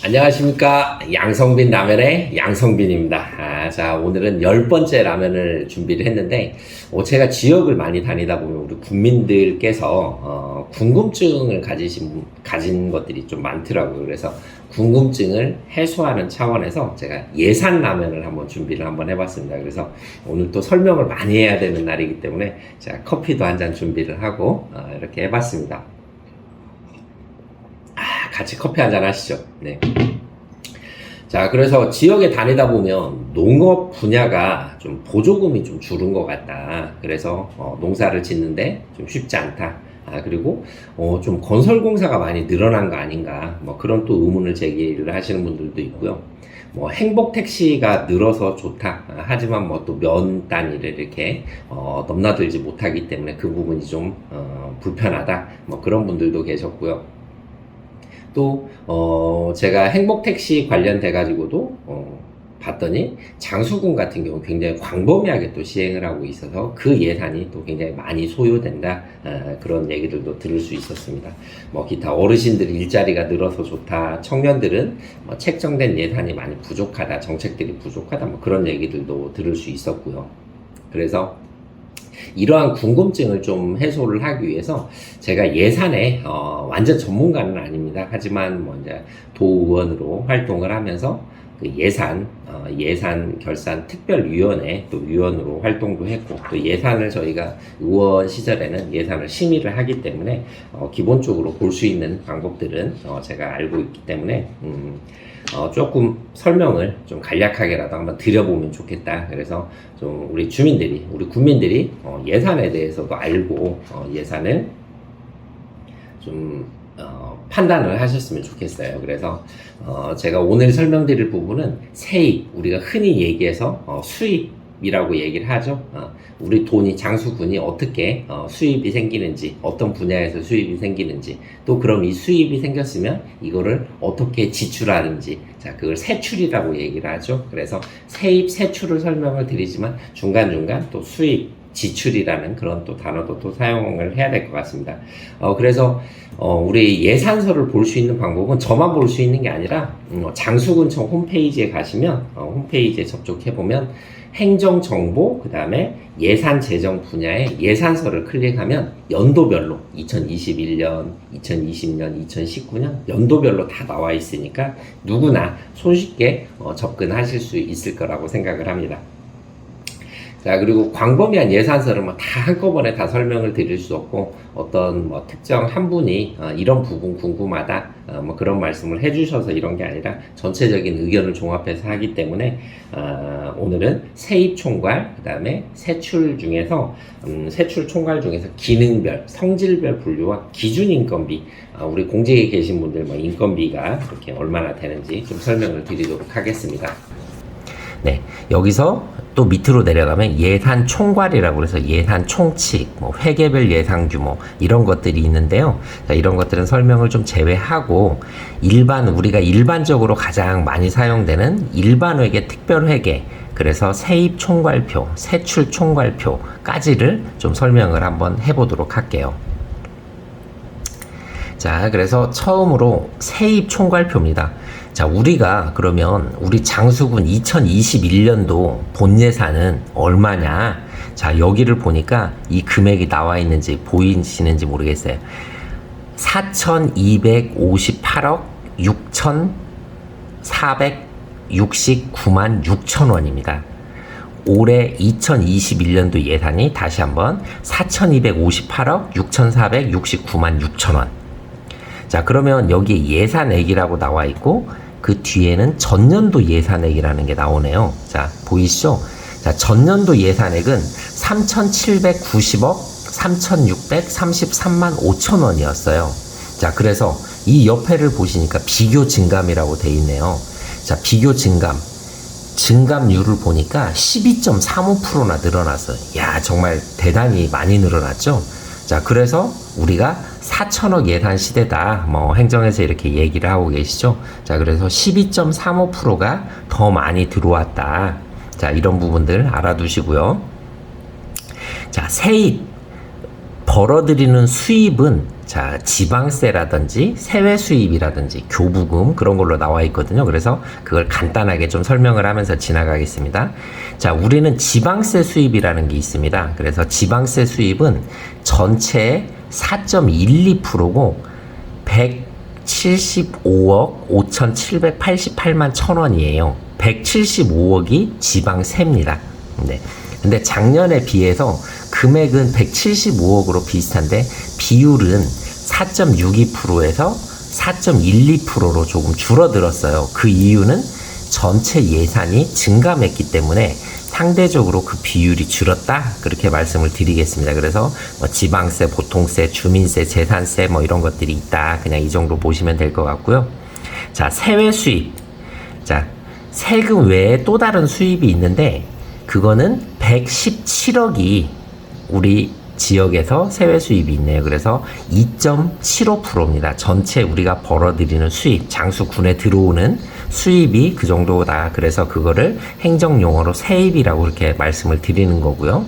안녕하십니까. 양성빈 라면의 양성빈입니다. 자, 오늘은 10번째 라면을 준비를 했는데, 제가 지역을 많이 다니다 보면 우리 국민들께서, 궁금증을 가진 것들이 좀 많더라고요. 그래서 궁금증을 해소하는 차원에서 제가 예산 라면을 준비를 해봤습니다. 그래서 오늘 또 설명을 많이 해야 되는 날이기 때문에 제가 커피도 한 잔 준비를 하고, 이렇게 해봤습니다. 같이 커피 한잔 하시죠. 네. 자, 그래서 지역에 다니다 보면 농업 분야가 좀 보조금이 좀 줄은 것 같다. 그래서 농사를 짓는데 좀 쉽지 않다. 그리고 좀 건설공사가 많이 늘어난 거 아닌가. 뭐 그런 또 의문을 제기를 하시는 분들도 있고요. 뭐 행복택시가 늘어서 좋다. 하지만 뭐 또 면 단위를 이렇게 넘나들지 못하기 때문에 그 부분이 좀 불편하다. 뭐 그런 분들도 계셨고요. 또 제가 행복택시 관련돼가지고도 봤더니 장수군 같은 경우 굉장히 광범위하게 또 시행을 하고 있어서 그 예산이 또 굉장히 많이 소요된다. 그런 얘기들도 들을 수 있었습니다. 뭐 기타 어르신들 일자리가 늘어서 좋다. 청년들은 뭐 책정된 예산이 많이 부족하다. 정책들이 부족하다. 뭐 그런 얘기들도 들을 수 있었고요. 그래서 이러한 궁금증을 좀 해소를 하기 위해서 제가 예산에 완전 전문가는 아닙니다. 하지만 뭐 이제 도의원으로 활동을 하면서 그 예산 결산 특별위원회 또 위원으로 활동도 했고 또 예산을 저희가 의원 시절에는 예산을 심의를 하기 때문에 기본적으로 볼 수 있는 방법들은 제가 알고 있기 때문에 조금 설명을 좀 간략하게라도 한번 드려보면 좋겠다. 그래서 좀 우리 주민들이, 우리 국민들이 예산에 대해서도 알고 예산을 좀 판단을 하셨으면 좋겠어요. 그래서 제가 오늘 설명드릴 부분은 세입, 우리가 흔히 얘기해서 수입이라고 얘기를 하죠. 우리 돈이 장수군이 어떻게 수입이 생기는지, 어떤 분야에서 수입이 생기는지, 또 그럼 이 수입이 생겼으면 이거를 어떻게 지출하는지, 자, 그걸 세출이라고 얘기를 하죠. 그래서 세입, 세출을 설명을 드리지만 중간중간 또 수입, 지출이라는 그런 또 단어도 또 사용을 해야 될 것 같습니다. 그래서 우리 예산서를 볼 수 있는 방법은 저만 볼 수 있는 게 아니라 장수군청 홈페이지에 가시면 홈페이지에 접속해보면 행정정보, 그 다음에 예산 재정 분야의 예산서를 클릭하면 연도별로 2021년, 2020년, 2019년 연도별로 다 나와 있으니까 누구나 손쉽게 접근하실 수 있을 거라고 생각을 합니다. 자, 그리고 광범위한 예산서를 뭐 다 한꺼번에 다 설명을 드릴 수 없고, 어떤 뭐 특정 한 분이 이런 부분 궁금하다, 뭐 그런 말씀을 해주셔서 이런 게 아니라 전체적인 의견을 종합해서 하기 때문에, 오늘은 세입 총괄, 그 다음에 세출 중에서, 세출 총괄 중에서 기능별, 성질별 분류와 기준 인건비, 우리 공직에 계신 분들 뭐 인건비가 그렇게 얼마나 되는지 좀 설명을 드리도록 하겠습니다. 네, 여기서 또 밑으로 내려가면 예산 총괄이라고 해서 예산 총칙, 뭐 회계별 예산 규모 이런 것들이 있는데요. 자, 이런 것들은 설명을 좀 제외하고 우리가 일반적으로 가장 많이 사용되는 일반회계 특별회계, 그래서 세입 총괄표, 세출 총괄표까지를 좀 설명을 한번 해보도록 할게요. 자, 그래서 처음으로 세입 총괄표입니다. 자, 우리가 그러면 우리 장수군 2021년도 본 예산은 얼마냐? 자, 여기를 보니까 이 금액이 나와 있는지 보이시는지 모르겠어요. 4,258억 6,469만 6천 원입니다. 올해 2021년도 예산이 다시 한번 4,258억 6,469만 6천 원. 자, 그러면 여기에 예산액이라고 나와 있고 그 뒤에는 전년도 예산액이라는 게 나오네요. 자, 보이시죠? 자, 전년도 예산액은 3,790억 3,633만 5천 원이었어요. 자, 그래서 이 옆에를 보시니까 비교 증감이라고 돼 있네요. 자, 비교 증감률을 보니까 12.35%나 늘어났어요. 야, 정말 대단히 많이 늘어났죠? 자, 그래서 우리가 4천억 예산 시대다, 뭐 행정에서 이렇게 얘기를 하고 계시죠. 자, 그래서 12.35%가 더 많이 들어왔다. 자, 이런 부분들 알아두시고요. 자, 세입 벌어들이는 수입은 자, 지방세라든지 세외 수입이라든지 교부금 그런 걸로 나와 있거든요. 그래서 그걸 간단하게 좀 설명을 하면서 지나가겠습니다. 자, 우리는 지방세 수입이라는 게 있습니다. 그래서 지방세 수입은 전체의 4.12%고 175억 5,788만 1,000원이에요. 175억이 지방세입니다. 네. 근데 작년에 비해서 금액은 175억으로 비슷한데 비율은 4.62%에서 4.12%로 조금 줄어들었어요. 그 이유는 전체 예산이 증감했기 때문에 상대적으로 그 비율이 줄었다 그렇게 말씀을 드리겠습니다. 그래서 뭐 지방세, 보통세, 주민세, 재산세 뭐 이런 것들이 있다. 그냥 이 정도 보시면 될 것 같고요. 자, 세외 수입. 자, 세금 외에 또 다른 수입이 있는데 그거는 117억이 우리 지역에서 세외 수입이 있네요. 그래서 2.75%입니다. 전체 우리가 벌어들이는 수입, 장수군에 들어오는 수입이 그 정도다. 그래서 그거를 행정용어로 세입이라고 이렇게 말씀을 드리는 거고요.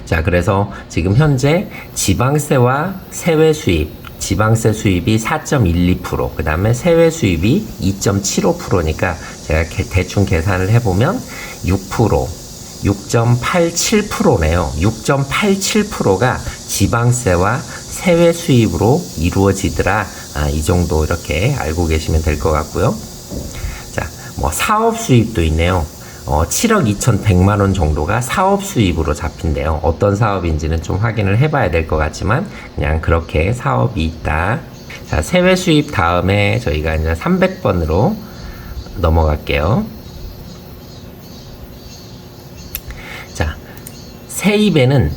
자, 그래서 지금 현재 지방세와 세외 수입, 지방세 수입이 4.12%, 그 다음에 세외 수입이 2.75%니까 제가 대충 계산을 해보면 6%, 6.87%네요. 6.87%가 지방세와 세외 수입으로 이루어지더라. 이 정도 이렇게 알고 계시면 될 것 같고요. 자, 뭐 사업 수입도 있네요. 7억 2,100만 원 정도가 사업 수입으로 잡힌대요. 어떤 사업인지는 좀 확인을 해봐야 될 것 같지만 그냥 그렇게 사업이 있다. 자, 세외 수입 다음에 저희가 이제 300번으로 넘어갈게요. 자, 세입에는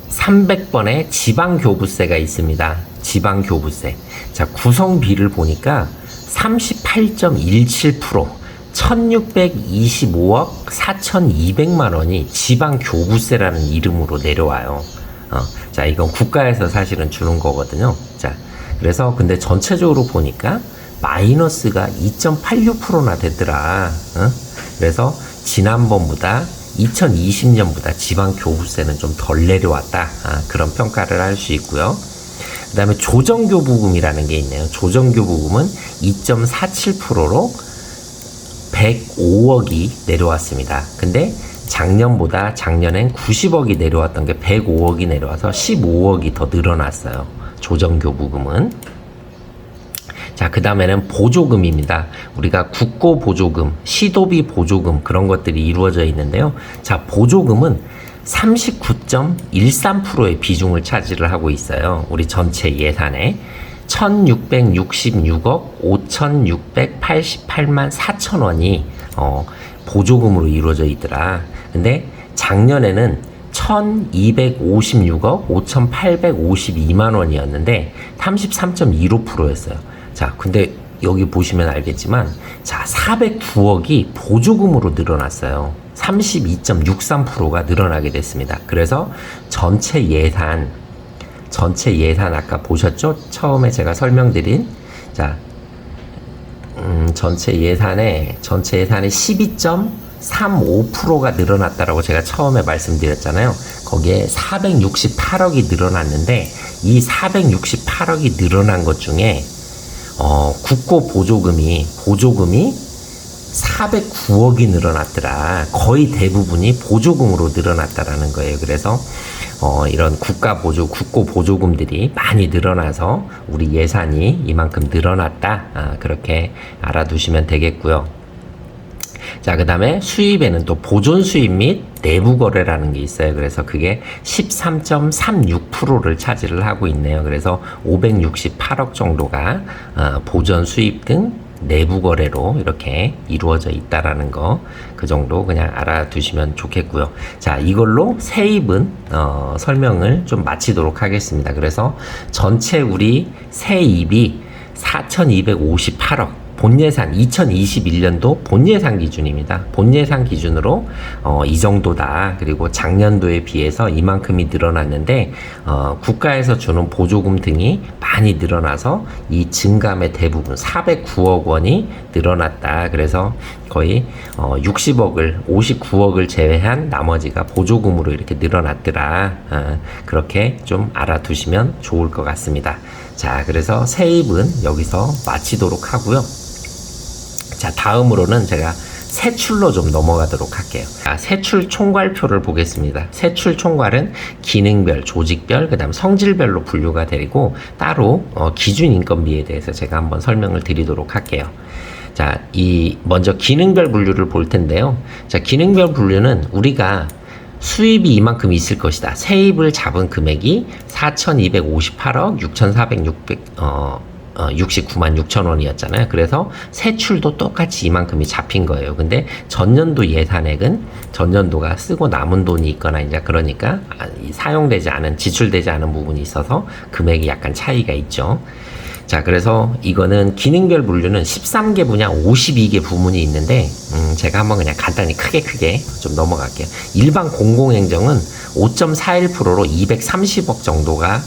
300번의 지방교부세가 있습니다. 지방교부세. 자, 구성비를 보니까 38.17%, 1625억 4200만 원이 지방교부세라는 이름으로 내려와요. 자, 이건 국가에서 사실은 주는 거거든요. 자, 그래서 근데 전체적으로 보니까 마이너스가 2.86%나 되더라. 그래서 지난번보다 2020년보다 지방교부세는 좀 덜 내려왔다. 그런 평가를 할 수 있고요. 그 다음에 조정교부금이라는 게 있네요. 조정교부금은 2.47%로 105억이 내려왔습니다. 근데 작년엔 90억이 내려왔던 게 105억이 내려와서 15억이 더 늘어났어요. 조정교부금은. 자, 그 다음에는 보조금입니다. 우리가 국고보조금, 시도비 보조금 그런 것들이 이루어져 있는데요. 자, 보조금은 39.13%의 비중을 차지를 하고 있어요. 우리 전체 예산에 1,666억 5,688만 4천 원이 보조금으로 이루어져 있더라. 근데 작년에는 1,256억 5,852만 원이었는데 33.15%였어요. 자, 근데 여기 보시면 알겠지만 자, 409억이 보조금으로 늘어났어요. 32.63%가 늘어나게 됐습니다. 그래서 전체 예산 아까 보셨죠? 처음에 제가 설명드린 자, 전체 예산의 12.35%가 늘어났다라고 제가 처음에 말씀드렸잖아요. 거기에 468억이 늘어났는데 이 468억이 늘어난 것 중에 국고 보조금이 409억이 늘어났더라. 거의 대부분이 보조금으로 늘어났다라는 거예요. 그래서 이런 국고 보조금들이 많이 늘어나서 우리 예산이 이만큼 늘어났다. 그렇게 알아두시면 되겠고요. 자, 그 다음에 수입에는 또 보존 수입 및 내부 거래라는 게 있어요. 그래서 그게 13.36%를 차지를 하고 있네요. 그래서 568억 정도가 보존 수입 등 내부 거래로 이렇게 이루어져 있다라는 거, 그 정도 그냥 알아두시면 좋겠고요. 자, 이걸로 세입은 설명을 좀 마치도록 하겠습니다. 그래서 전체 우리 세입이 4,258억 본예산 2021년도 본예산 기준입니다. 본예산 기준으로 이 정도다. 그리고 작년도에 비해서 이만큼이 늘어났는데 국가에서 주는 보조금 등이 많이 늘어나서 이 증감의 대부분 409억 원이 늘어났다. 그래서 거의 60억을 59억을 제외한 나머지가 보조금으로 이렇게 늘어났더라. 그렇게 좀 알아두시면 좋을 것 같습니다. 자, 그래서 세입은 여기서 마치도록 하고요. 자, 다음으로는 제가 세출로 좀 넘어가도록 할게요. 자, 세출 총괄표를 보겠습니다. 세출 총괄은 기능별, 조직별, 그 다음 성질별로 분류가 되고 따로 기준인건비에 대해서 제가 한번 설명을 드리도록 할게요. 자, 먼저 기능별 분류를 볼 텐데요. 자, 기능별 분류는 우리가 수입이 이만큼 있을 것이다. 세입을 잡은 금액이 4,258억 69만 6천 원이었잖아요. 그래서 세출도 똑같이 이만큼이 잡힌 거예요. 근데 전년도 예산액은 전년도가 쓰고 남은 돈이 있거나 이제 그러니까 사용되지 않은, 지출되지 않은 부분이 있어서 금액이 약간 차이가 있죠. 자, 그래서 이거는 기능별 분류는 13개 분야 52개 부문이 있는데 제가 한번 그냥 간단히 크게 좀 넘어갈게요. 일반 공공행정은 5.41%로 230억 정도가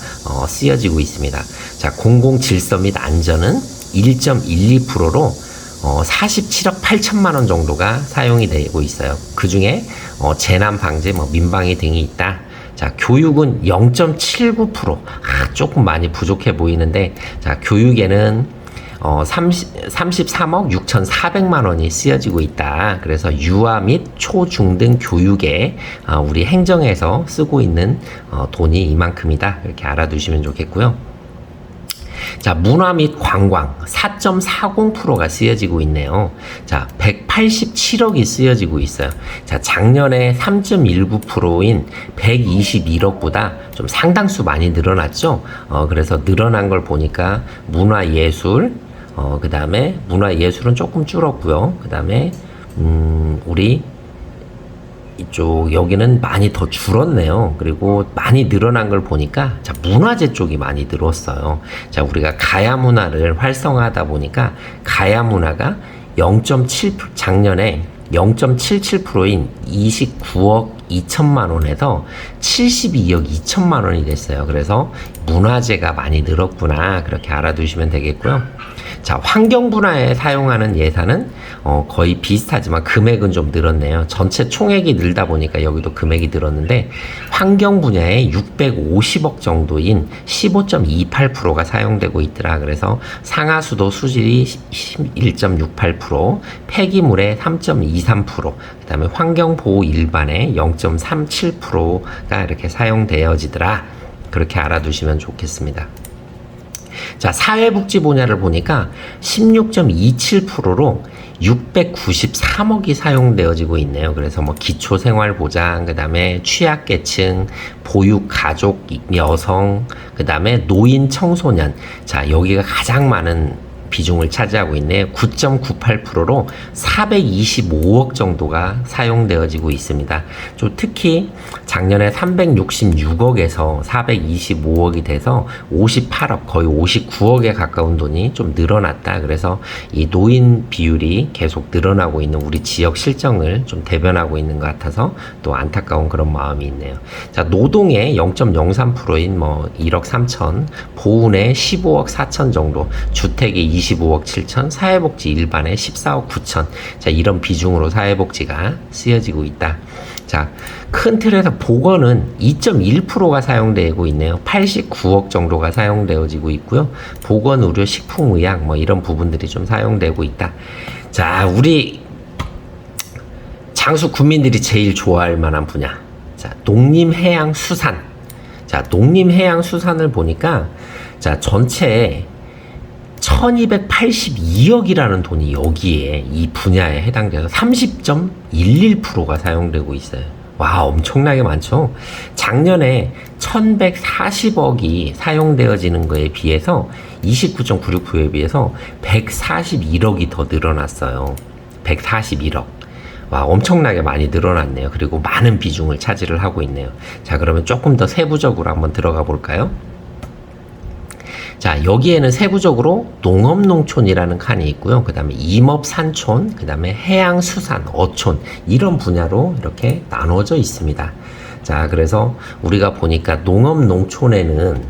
쓰여지고 있습니다. 자, 공공질서 및 안전은 1.12%로 47억 8천만 원 정도가 사용이 되고 있어요. 그 중에 재난 방제, 민방위 등이 있다. 자, 교육은 0.79%. 조금 많이 부족해 보이는데, 자, 교육에는 33억 6,400만 원이 쓰여지고 있다. 그래서 유아 및 초중등 교육에 우리 행정에서 쓰고 있는 돈이 이만큼이다. 이렇게 알아두시면 좋겠고요. 자, 문화 및 관광 4.40%가 쓰여지고 있네요. 자, 187억이 쓰여지고 있어요. 자, 작년에 3.19%인 121억보다 좀 상당수 많이 늘어났죠. 그래서 늘어난 걸 보니까 문화예술, 그 다음에 문화예술은 조금 줄었고요. 그 다음에 우리 이쪽 여기는 많이 더 줄었네요. 그리고 많이 늘어난 걸 보니까 자, 문화재 쪽이 많이 늘었어요. 자, 우리가 가야 문화를 활성화하다 보니까 가야 문화가 작년에 0.77%인 29억 2천만 원에서 72억 2천만 원이 됐어요. 그래서 문화재가 많이 늘었구나. 그렇게 알아두시면 되겠고요. 자, 환경 분야에 사용하는 예산은 거의 비슷하지만 금액은 좀 늘었네요. 전체 총액이 늘다 보니까 여기도 금액이 늘었는데 환경 분야에 650억 정도인 15.28%가 사용되고 있더라. 그래서 상하수도 수질이 1.68%, 폐기물의 3.23%, 그 다음에 환경보호 일반의 0.37%가 이렇게 사용되어지더라. 그렇게 알아두시면 좋겠습니다. 자, 사회복지 분야를 보니까 16.27%로 693억이 사용되어지고 있네요. 그래서 기초생활보장, 그 다음에 취약계층, 보육가족, 여성, 그 다음에 노인, 청소년. 자, 여기가 가장 많은 비중을 차지하고 있네요. 9.98%로 425억 정도가 사용되어지고 있습니다. 좀 특히 작년에 366억에서 425억이 돼서 58억, 거의 59억에 가까운 돈이 좀 늘어났다. 그래서 이 노인 비율이 계속 늘어나고 있는 우리 지역 실정을 좀 대변하고 있는 것 같아서 또 안타까운 그런 마음이 있네요. 자, 노동의 0.03%인 1억 3천, 보훈의 15억 4천 정도, 주택의 25억 7천, 사회복지 일반의 14억 9천. 자, 이런 비중으로 사회복지가 쓰여지고 있다. 자, 큰 틀에서 보건은 2.1%가 사용되고 있네요. 89억 정도가 사용되어지고 있고요. 보건, 의료, 식품, 의약 이런 부분들이 좀 사용되고 있다. 자, 우리 장수 국민들이 제일 좋아할 만한 분야. 자, 농림해양수산. 자, 농림해양수산을 보니까 자, 전체에 1282억이라는 돈이 여기에 이 분야에 해당돼서 30.11%가 사용되고 있어요. 와, 엄청나게 많죠? 작년에 1140억이 사용되어지는 거에 비해서 29.96%에 비해서 141억이 더 늘어났어요. 141억. 와, 엄청나게 많이 늘어났네요. 그리고 많은 비중을 차지를 하고 있네요. 자, 그러면 조금 더 세부적으로 한번 들어가 볼까요? 자, 여기에는 세부적으로 농업농촌이라는 칸이 있고요. 그 다음에 임업산촌, 그 다음에 해양수산, 어촌 이런 분야로 이렇게 나눠져 있습니다. 자, 그래서 우리가 보니까 농업농촌에는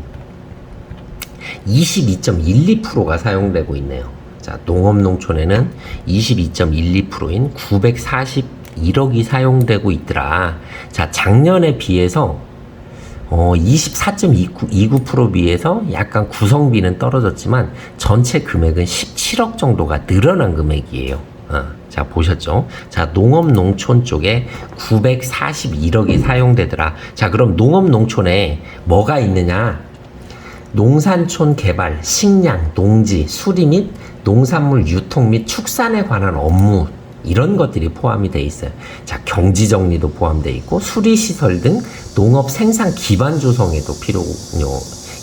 22.12%가 사용되고 있네요. 자, 농업농촌에는 22.12%인 941억이 사용되고 있더라. 자, 작년에 비해서 24.29% 비해서 약간 구성비는 떨어졌지만 전체 금액은 17억 정도가 늘어난 금액이에요. 자, 보셨죠? 자, 농업농촌 쪽에 941억이 사용되더라. 자, 그럼 농업농촌에 뭐가 있느냐? 농산촌 개발, 식량, 농지, 수리 및 농산물 유통 및 축산에 관한 업무 이런 것들이 포함이 되어 있어요. 자, 경지 정리도 포함되어 있고 수리시설 등 농업 생산 기반 조성에도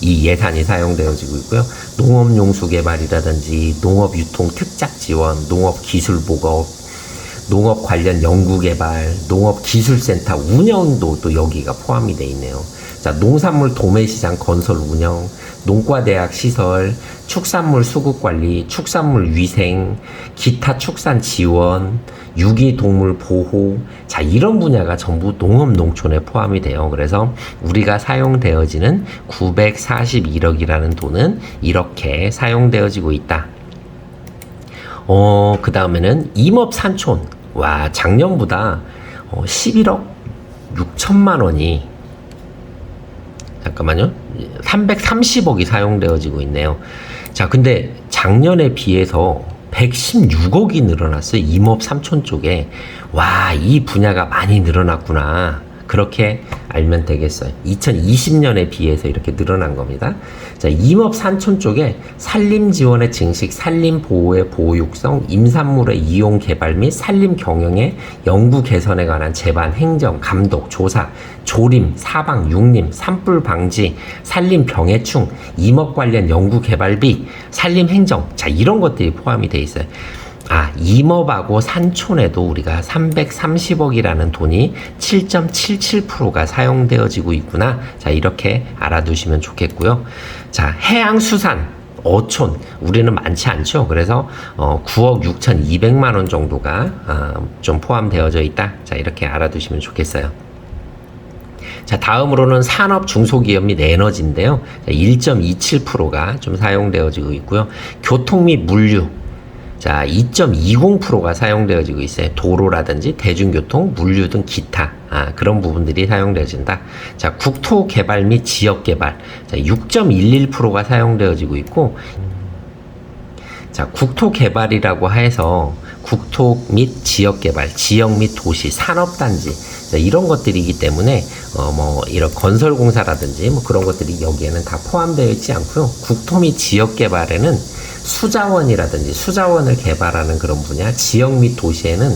이 예산이 사용되어지고 있고요. 농업용수 개발이라든지 농업 유통 특작 지원, 농업 기술 보급, 농업 관련 연구 개발, 농업 기술센터 운영도 또 여기가 포함이 되어 있네요. 자, 농산물 도매시장 건설 운영, 농과대학 시설, 축산물 수급관리, 축산물 위생, 기타 축산 지원, 유기동물 보호, 자, 이런 분야가 전부 농업농촌에 포함이 돼요. 그래서 우리가 사용되어지는 941억이라는 돈은 이렇게 사용되어지고 있다. 그 다음에는 임업산촌. 와, 작년보다 11억 6천만 원이 잠깐만요. 330억이 사용되어지고 있네요. 자, 근데 작년에 비해서 116억이 늘어났어요. 임업삼촌 쪽에. 와, 이 분야가 많이 늘어났구나. 그렇게 알면 되겠어요. 2020년에 비해서 이렇게 늘어난 겁니다. 자, 임업산촌 쪽에 산림 지원의 증식, 산림 보호의 보육성, 임산물의 이용 개발 및 산림 경영의 연구 개선에 관한 제반, 행정, 감독, 조사, 조림, 사방, 육림, 산불 방지, 산림 병해충, 임업 관련 연구 개발비, 산림 행정, 자, 이런 것들이 포함이 돼 있어요. 아, 임업하고 산촌에도 우리가 330억이라는 돈이 7.77%가 사용되어지고 있구나. 자, 이렇게 알아두시면 좋겠고요. 자, 해양수산, 어촌, 우리는 많지 않죠. 그래서 9억 6,200만 원 정도가 좀 포함되어져 있다. 자, 이렇게 알아두시면 좋겠어요. 자, 다음으로는 산업 중소기업 및 에너지인데요. 1.27%가 좀 사용되어지고 있고요. 교통 및 물류, 자, 2.20%가 사용되어지고 있어요. 도로라든지 대중교통, 물류 등 기타 그런 부분들이 사용되어진다. 자, 국토개발 및 지역개발, 자, 6.11%가 사용되어지고 있고, 자, 국토개발이라고 해서 국토 및 지역개발, 지역 및 도시, 산업단지, 자, 이런 것들이기 때문에 이런 건설공사라든지 그런 것들이 여기에는 다 포함되어 있지 않고요. 국토 및 지역개발에는 수자원이라든지 수자원을 개발하는 그런 분야, 지역 및 도시에는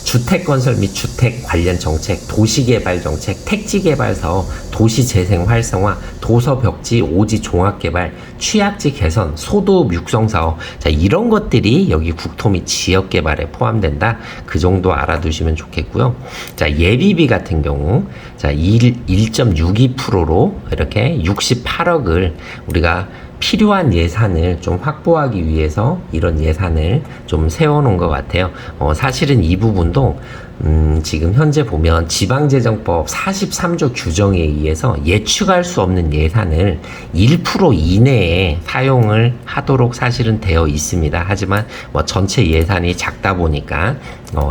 주택건설 및 주택 관련 정책, 도시개발 정책, 택지개발 사업, 도시재생 활성화, 도서벽지, 오지 종합개발, 취약지 개선, 소도읍 육성 사업, 자, 이런 것들이 여기 국토 및 지역개발에 포함된다. 그 정도 알아두시면 좋겠고요. 자, 예비비 같은 경우, 자, 1.62%로 이렇게 68억을 우리가 필요한 예산을 좀 확보하기 위해서 이런 예산을 좀 세워놓은 것 같아요. 사실은 이 부분도 지금 현재 보면 지방재정법 43조 규정에 의해서 예측할 수 없는 예산을 1% 이내에 사용을 하도록 사실은 되어 있습니다. 하지만 전체 예산이 작다 보니까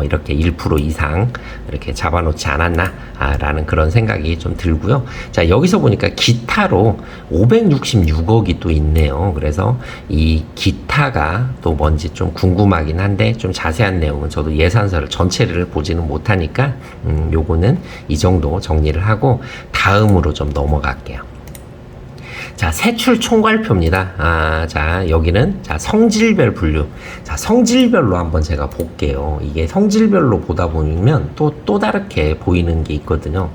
이렇게 1% 이상 이렇게 잡아놓지 않았나 라는 그런 생각이 좀 들고요. 자, 여기서 보니까 기타로 566억이 또 있네요. 그래서 이 기타가 또 뭔지 좀 궁금하긴 한데 좀 자세한 내용은 저도 예산서를 전체를 보지는 못하니까 요거는 이 정도 정리를 하고 다음으로 좀 넘어갈게요. 자, 세출 총괄표입니다. 자, 여기는 자, 성질별 분류. 자, 성질별로 한번 제가 볼게요. 이게 성질별로 보다 보면 또 다르게 보이는 게 있거든요.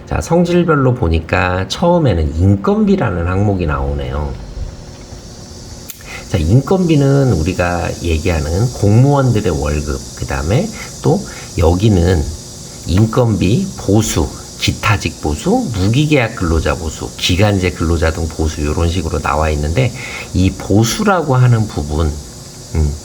자, 성질별로 보니까 처음에는 인건비라는 항목이 나오네요. 자, 인건비는 우리가 얘기하는 공무원들의 월급, 그 다음에 또 여기는 인건비, 보수, 기타직 보수, 무기계약 근로자 보수, 기간제 근로자 등 보수 이런 식으로 나와 있는데 이 보수라고 하는 부분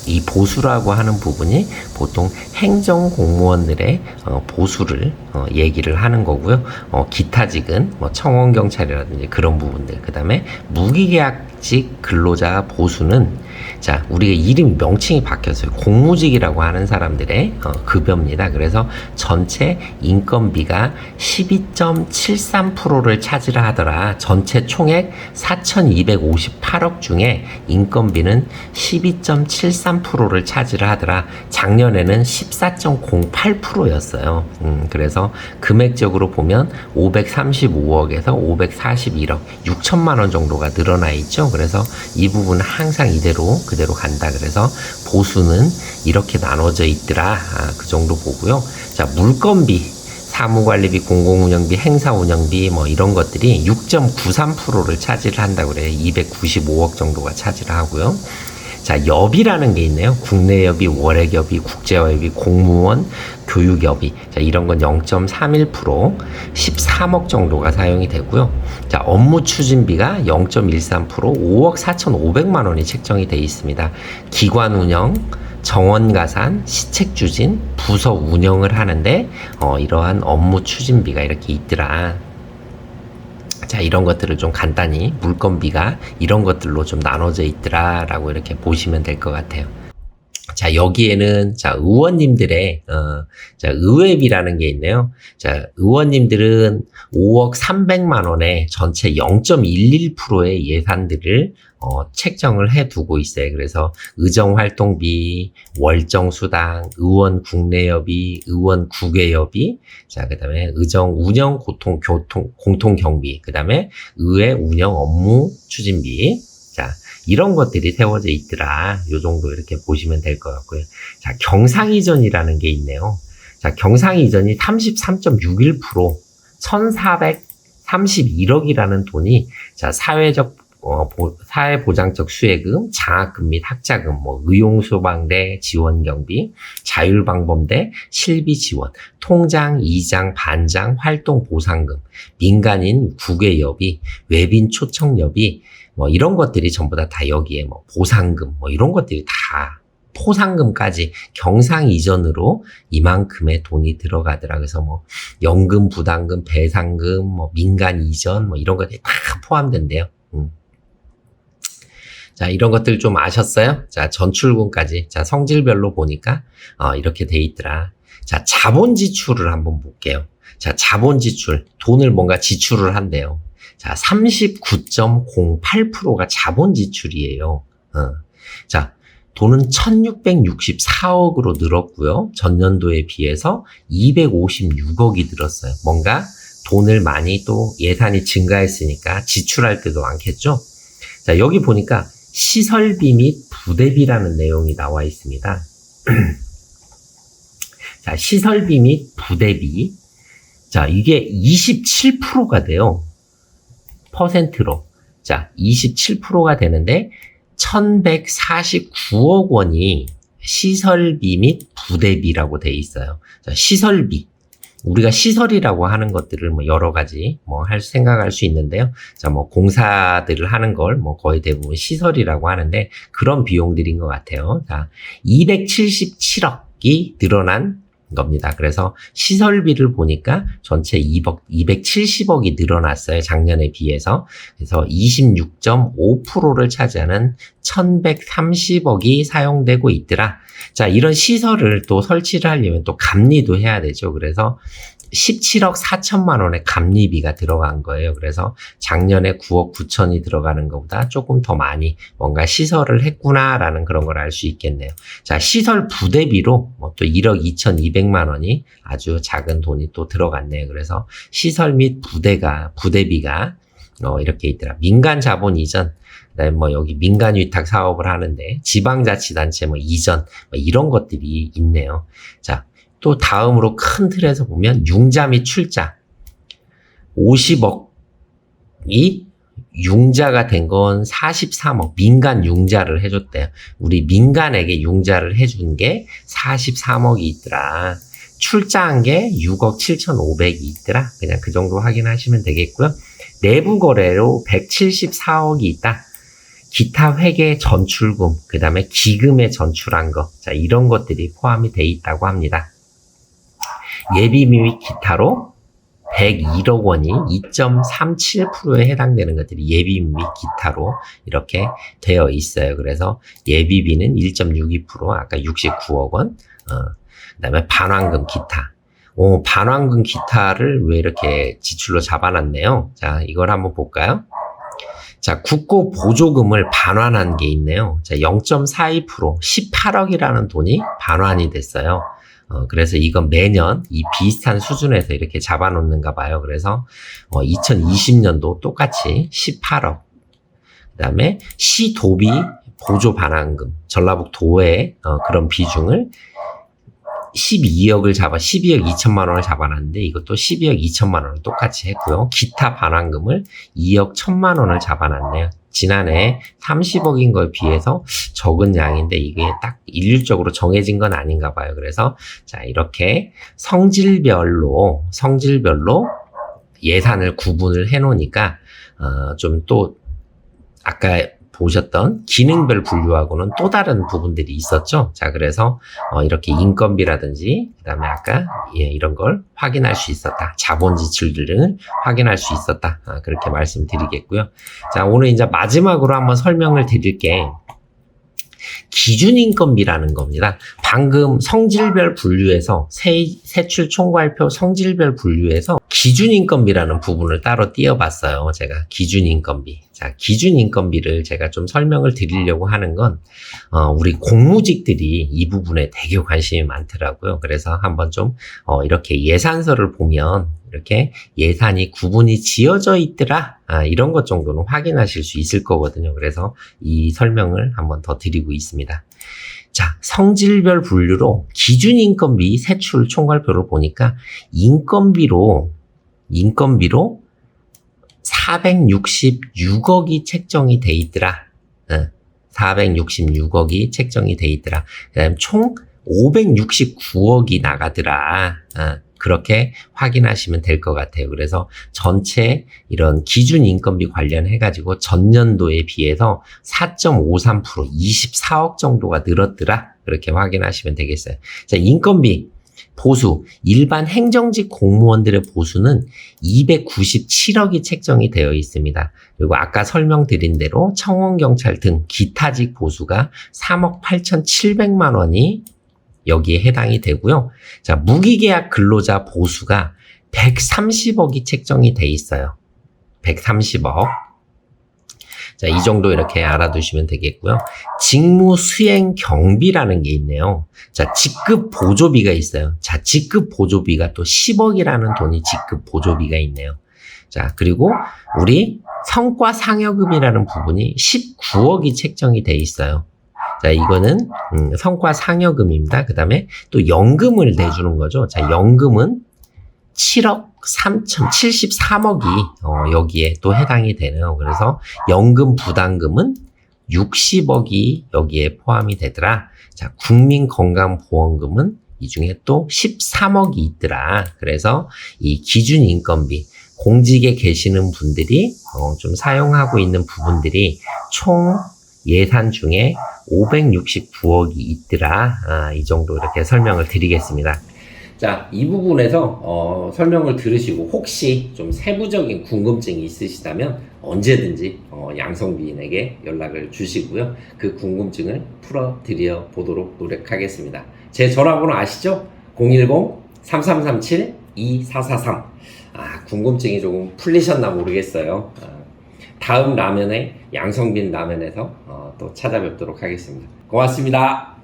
이 보수라고 하는 부분이 보통 행정공무원들의 보수를 얘기를 하는 거고요. 기타직은 뭐 청원경찰이라든지 그런 부분들. 그 다음에 무기계약직 근로자 보수는 자, 우리가 이름 명칭이 바뀌었어요. 공무직이라고 하는 사람들의 급여입니다. 그래서 전체 인건비가 12.73%를 차지를 하더라. 전체 총액 4,258억 중에 인건비는 12.73%를 차지를 하더라. 작년에는 14.08%였어요. 그래서 금액적으로 보면 535억에서 541억, 6천만 원 정도가 늘어나 있죠. 그래서 이 부분은 항상 그대로 간다. 그래서 보수는 이렇게 나눠져 있더라. 그 정도 보고요. 자, 물건비, 사무관리비, 공공운영비, 행사운영비 뭐 이런 것들이 6.93%를 차지를 한다고 그래요. 295억 정도가 차지를 하고요. 자, 여비라는 게 있네요. 국내여비, 월액여비, 국제여비, 공무원, 교육여비. 자, 이런 건 0.31%, 13억 정도가 사용이 되고요. 자, 업무 추진비가 0.13%, 5억 4,500만 원이 책정이 되어 있습니다. 기관 운영, 정원 가산, 시책 추진, 부서 운영을 하는데 이러한 업무 추진비가 이렇게 있더라. 자, 이런 것들을 좀 간단히 물건비가 이런 것들로 좀 나눠져 있더라라고 이렇게 보시면 될 것 같아요. 자, 여기에는 자, 의원님들의 자, 의회비라는 게 있네요. 자, 의원님들은 5억 300만 원에 전체 0.11%의 예산들을 책정을 해 두고 있어요. 그래서 의정활동비, 월정수당, 의원 국내여비, 의원 국외여비, 자, 그 다음에 의정 운영 공통경비, 그 다음에 의회 운영 업무 추진비, 자, 이런 것들이 세워져 있더라. 요 정도 이렇게 보시면 될 것 같고요. 자, 경상이전이라는 게 있네요. 자, 경상이전이 33.61%, 1,431억이라는 돈이, 자, 사회보장적 수혜금, 장학금 및 학자금, 뭐, 의용소방대 지원경비, 자율방범대 실비 지원, 통장, 이장, 반장, 활동보상금, 민간인 국외여비, 외빈 초청여비, 뭐 이런 것들이 전부 다 여기에 뭐 보상금 뭐 이런 것들이 다 포상금까지 경상 이전으로 이만큼의 돈이 들어가더라. 그래서 뭐 연금 부담금, 배상금, 뭐 민간 이전 뭐 이런 것들이 다 포함된대요. 자, 이런 것들 좀 아셨어요? 자, 전출금까지. 자, 성질별로 보니까 이렇게 돼 있더라. 자, 자본 지출을 한번 볼게요. 자, 자본 지출. 돈을 뭔가 지출을 한대요. 자, 39.08%가 자본 지출이에요. 자, 돈은 1,664억으로 늘었고요. 전년도에 비해서 256억이 늘었어요. 뭔가 돈을 많이 또 예산이 증가했으니까 지출할 때도 많겠죠? 자, 여기 보니까 시설비 및 부대비라는 내용이 나와 있습니다. 자, 시설비 및 부대비. 자, 이게 27%가 돼요. 퍼센트로. 자, 27%가 되는데 1,149억 원이 시설비 및 부대비라고 돼 있어요. 자, 시설비. 우리가 시설이라고 하는 것들을 뭐 여러 가지 뭐 생각할 수 있는데요. 자, 뭐 공사들을 하는 걸 뭐 거의 대부분 시설이라고 하는데 그런 비용들인 것 같아요. 자, 277억이 늘어난 겁니다. 그래서 시설비를 보니까 전체 270억이 늘어났어요. 작년에 비해서. 그래서 26.5%를 차지하는 1,130억이 사용되고 있더라. 자, 이런 시설을 또 설치를 하려면 또 감리도 해야 되죠. 그래서 17억 4천만 원의 감리비가 들어간 거예요. 그래서 작년에 9억 9천이 들어가는 것보다 조금 더 많이 뭔가 시설을 했구나라는 그런 걸 알 수 있겠네요. 자, 시설 부대비로 뭐 또 1억 2,200만 원이 아주 작은 돈이 또 들어갔네요. 그래서 시설 및 부대비가 이렇게 있더라. 민간 자본 이전, 그다음에 뭐 여기 민간 위탁 사업을 하는데 지방자치단체 뭐 이전 뭐 이런 것들이 있네요. 자, 또 다음으로 큰 틀에서 보면 융자 및 출자 50억이 융자가 된 건 43억 민간 융자를 해줬대요. 우리 민간에게 융자를 해준 게 43억이 있더라. 출자한 게 6억 7,500이 있더라. 그냥 그 정도 확인하시면 되겠고요. 내부 거래로 174억이 있다. 기타 회계 전출금, 그 다음에 기금에 전출한 거, 자, 이런 것들이 포함이 돼 있다고 합니다. 예비비 및 기타로 101억 원이 2.37%에 해당되는 것들이 예비비 및 기타로 이렇게 되어 있어요. 그래서 예비비는 1.62%, 아까 69억 원, 그 다음에 반환금 기타. 반환금 기타를 왜 이렇게 지출로 잡아놨네요. 자, 이걸 한번 볼까요? 자, 국고 보조금을 반환한 게 있네요. 자, 0.42%, 18억이라는 돈이 반환이 됐어요. 그래서 이건 매년 이 비슷한 수준에서 이렇게 잡아놓는가 봐요. 그래서 2020년도 똑같이 18억. 그 다음에 시도비 보조 반환금, 전라북도의 그런 비중을 12억 2천만 원을 잡아놨는데 이것도 12억 2천만 원을 똑같이 했고요. 기타 반환금을 2억 1천만 원을 잡아놨네요. 지난해 30억인 거에 비해서 적은 양인데 이게 딱 일률적으로 정해진 건 아닌가 봐요. 그래서 자, 이렇게 성질별로 예산을 구분을 해 놓으니까 좀 또 아까 보셨던 기능별 분류하고는 또 다른 부분들이 있었죠. 자, 그래서 이렇게 인건비라든지 그다음에 아까 이런 걸 확인할 수 있었다. 자본 지출들을 확인할 수 있었다. 그렇게 말씀드리겠고요. 자, 오늘 이제 마지막으로 한번 설명을 드릴게. 기준인건비라는 겁니다. 방금 성질별 분류에서 세출 총괄표 성질별 분류에서 기준인건비라는 부분을 따로 띄워봤어요. 제가 기준인건비. 자, 기준인건비를 제가 좀 설명을 드리려고 하는 건 우리 공무직들이 이 부분에 되게 관심이 많더라고요. 그래서 한번 좀 이렇게 예산서를 보면 이렇게 예산이 구분이 지어져 있더라. 이런 것 정도는 확인하실 수 있을 거거든요. 그래서 이 설명을 한번 더 드리고 있습니다. 자, 성질별 분류로 기준인건비 세출 총괄표를 보니까 인건비로 466억이 책정이 돼 있더라. 466억이 책정이 돼 있더라. 그 다음에 총 569억이 나가더라. 그렇게 확인하시면 될 것 같아요. 그래서 전체 이런 기준인건비 관련해가지고 전년도에 비해서 4.53%, 24억 정도가 늘었더라. 그렇게 확인하시면 되겠어요. 자, 인건비 보수, 일반 행정직 공무원들의 보수는 297억이 책정이 되어 있습니다. 그리고 아까 설명드린 대로 청원경찰 등 기타직 보수가 3억 8,700만 원이 여기에 해당이 되고요. 자, 무기계약 근로자 보수가 130억이 책정이 돼 있어요. 130억. 자, 이 정도 이렇게 알아두시면 되겠고요. 직무 수행 경비라는 게 있네요. 자, 직급 보조비가 있어요. 자, 직급 보조비가 또 10억이라는 돈이 직급 보조비가 있네요. 자, 그리고 우리 성과 상여금이라는 부분이 19억이 책정이 돼 있어요. 자, 이거는 성과 상여금입니다. 그 다음에 또 연금을 내주는 거죠. 자, 연금은 7억 3,073억이 여기에 또 해당이 되네요. 그래서 연금 부담금은 60억이 여기에 포함이 되더라. 자, 국민건강보험금은 이 중에 또 13억이 있더라. 그래서 이 기준인건비, 공직에 계시는 분들이 좀 사용하고 있는 부분들이 총 예산 중에 569억이 있더라. 이 정도 이렇게 설명을 드리겠습니다. 자, 이 부분에서 설명을 들으시고 혹시 좀 세부적인 궁금증이 있으시다면 언제든지 양성비인에게 연락을 주시고요. 그 궁금증을 풀어드려 보도록 노력하겠습니다. 제 전화번호 아시죠? 010-3337-2443. 궁금증이 조금 풀리셨나 모르겠어요. 다음 라면에 양성빈 라면에서 또 찾아뵙도록 하겠습니다. 고맙습니다.